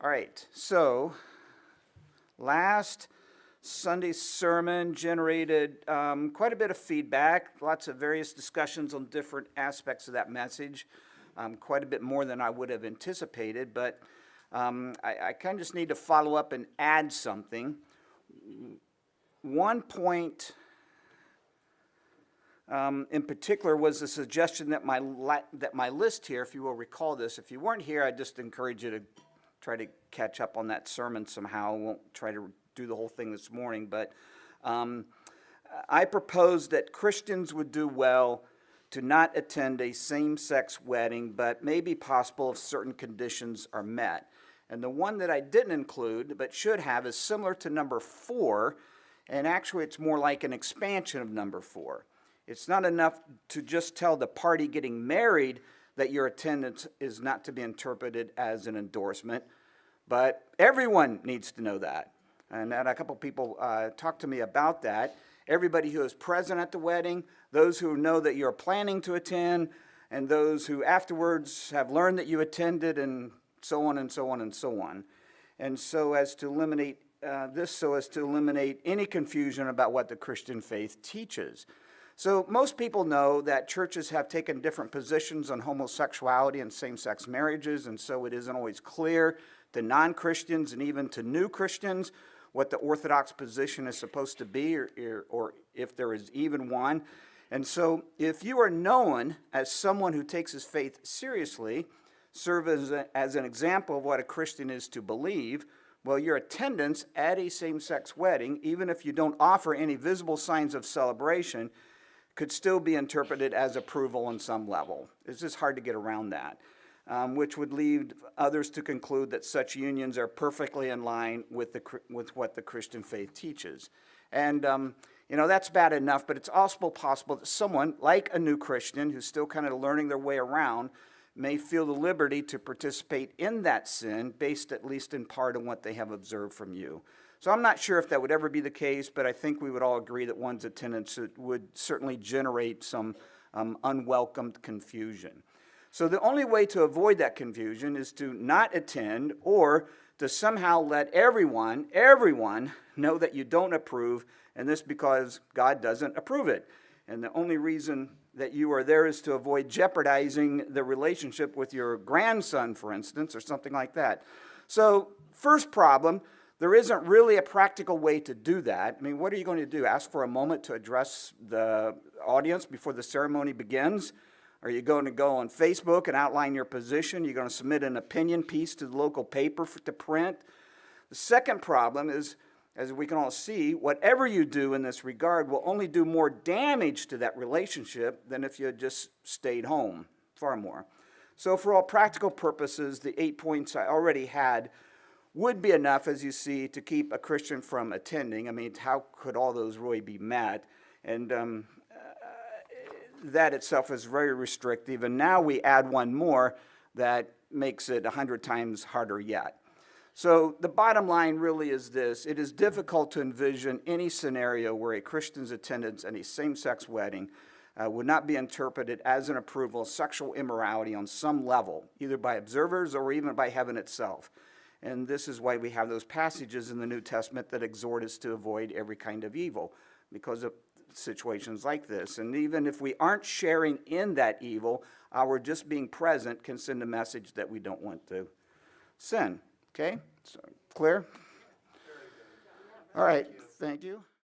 All right, so last Sunday's sermon generated quite a bit of feedback, lots of various discussions on different aspects of that message, quite a bit more than I would have anticipated, but I kind of just need to follow up and add something. One point in particular was the suggestion that my list here, if you will recall this, if you weren't here, I just encourage you to try to catch up on that sermon somehow. I won't try to do the whole thing this morning, but I proposed that Christians would do well to not attend a same-sex wedding, but may be possible if certain conditions are met. And the one that I didn't include, but should have, is similar to number 4, and actually it's more like an expansion of number 4. It's not enough to just tell the party getting married that your attendance is not to be interpreted as an endorsement, but everyone needs to know that. And a couple people talked to me about that. Everybody who is present at the wedding, those who know that you're planning to attend, and those who afterwards have learned that you attended, and so on and so on and so on. And so as to eliminate any confusion about what the Christian faith teaches. So most people know that churches have taken different positions on homosexuality and same-sex marriages, and so it isn't always clear to non-Christians and even to new Christians what the Orthodox position is supposed to be, or if there is even one. And so if you are known as someone who takes his faith seriously, serve as an example of what a Christian is to believe, well, your attendance at a same-sex wedding, even if you don't offer any visible signs of celebration, could still be interpreted as approval on some level. It's just hard to get around that, which would lead others to conclude that such unions are perfectly in line with what the Christian faith teaches. And, that's bad enough, but it's also possible that someone, like a new Christian who's still kind of learning their way around, may feel the liberty to participate in that sin based at least in part on what they have observed from you. So I'm not sure if that would ever be the case, but I think we would all agree that one's attendance would certainly generate some unwelcomed confusion. So the only way to avoid that confusion is to not attend, or to somehow let everyone know that you don't approve, and this because God doesn't approve it. And the only reason that you are there is to avoid jeopardizing the relationship with your grandson, for instance, or something like that. So first problem, there isn't really a practical way to do that. I mean, what are you going to do? Ask for a moment to address the audience before the ceremony begins? Are you going to go on Facebook and outline your position? You're going to submit an opinion piece to the local paper to print? The second problem is, as we can all see, whatever you do in this regard will only do more damage to that relationship than if you had just stayed home, far more. So for all practical purposes, the 8 points I already had would be enough, as you see, to keep a Christian from attending. I mean, how could all those really be met? And that itself is very restrictive. And now we add one more that makes it 100 times harder yet. So the bottom line really is this: it is difficult to envision any scenario where a Christian's attendance at a same-sex wedding would not be interpreted as an approval of sexual immorality on some level, either by observers or even by heaven itself. And this is why we have those passages in the New Testament that exhort us to avoid every kind of evil, because of situations like this. And even if we aren't sharing in that evil, our just being present can send a message that we don't want to sin. Okay? So, clear? All right. Thank you.